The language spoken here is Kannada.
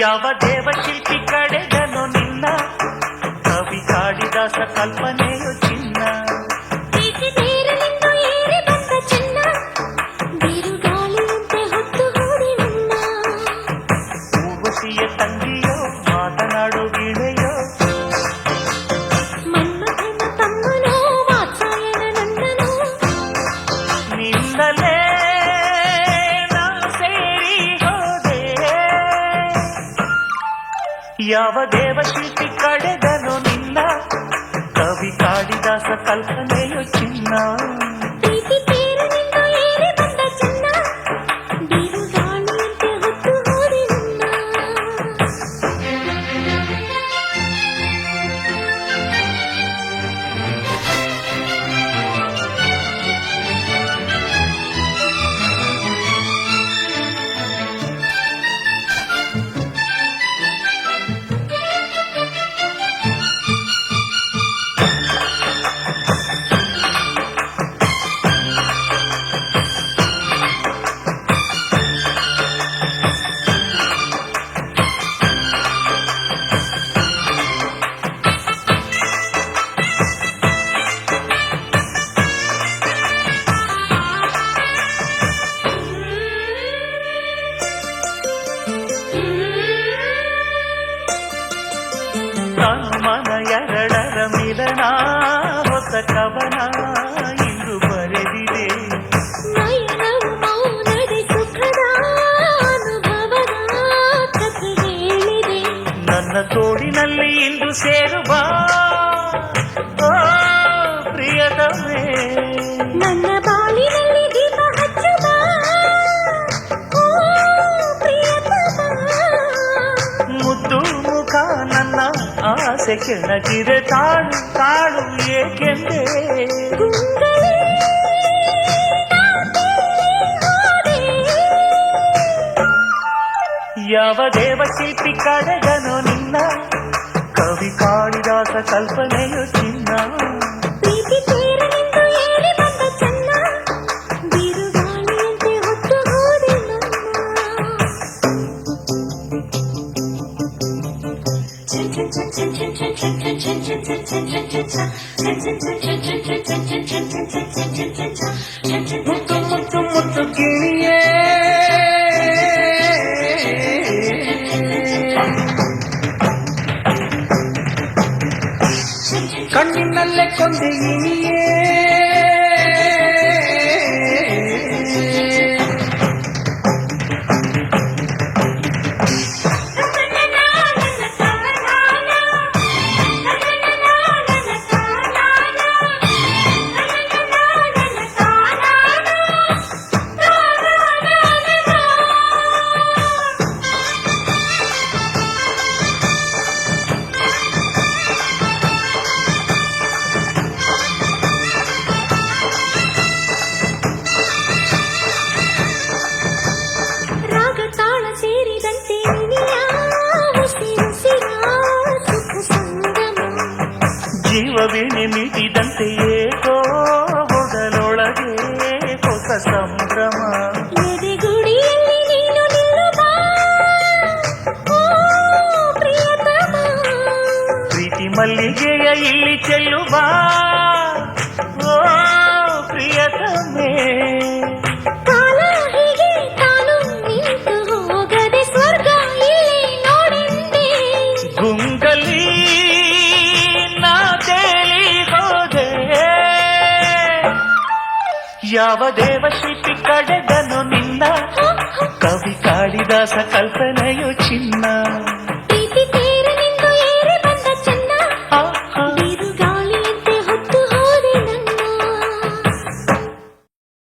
ಯಾವ ದೇವಶಿಲ್ಪಿ ಕಡೆದನು ನಿನ್ನ ಕವಿ ಕಾಳಿದಾಸ ಕಲ್ಪನೆಯು ಚಿನ್ನ ಊರ್ವಶಿಯ ತಂಗಿಯೋ ಮಾತನಾಡು ಗಿಳೆಯೋ ನಿನ್ನಲೇ ಯಾವ ದೇವಶಿಲ್ಪಿ ಕಡೆದನು ನಿನ್ನ ಕವಿ ಕಾಳಿದಾಸ ಕಲ್ಪನೆಯು ಚಿನ್ನ ಮನ ಎರಡರ ಮಿಲನ ಹೊಸ ಕವನ ಇಂದು ಬರೆದಿದೆ ನನ್ನ ತೋಳಿನಲ್ಲಿ ಇಂದು ಸೇರುವ ಪ್ರಿಯತಮೇ ನನ್ನ ಬಾಳಿನಲ್ಲಿ ದೀಪ ಹಚ್ಚುವ ಮುದ್ದು ಮುಖ ನನ್ನ ಆಸೆ ಕೆಣಕಿದೆ ತಾಳು ತಾಳು ಏಕೆಂದೇ ಯಾವ ದೇವಶಿಲ್ಪಿ ಕಡೆದನು ನಿನ್ನ ಕವಿ ಕಾಳಿದಾಸ ಕಲ್ಪನೆಯು ಚಿನ್ನ ಮುತ್ತು ಮುತ್ತು ಮುತ್ತು ಗಿಳಿಯೇ ಕಣ್ಣಿನಲ್ಲೇ ಕೊಂದೆ ಇನಿಯೇ ಜೀವವೀಣೆ ಮೀಟಿದಂತೆ ಏಕೋ ಹೊಡಲೊಳಗೆ ಹೊಸ ಸಂಭ್ರಮ ಪ್ರೀತಿ ಮಲ್ಲಿಗೆಯ ಇಲ್ಲಿ ಚೆಲ್ಲುವ ಓ ಪ್ರಿಯತಮೇ ಗುಂಗಲಿ ಯಾವ ದೇವಶಿಲ್ಪಿ ಕಡೆದನು ನಿನ್ನ ಕವಿ ಕಾಳಿದಾಸ ಕಲ್ಪನೆ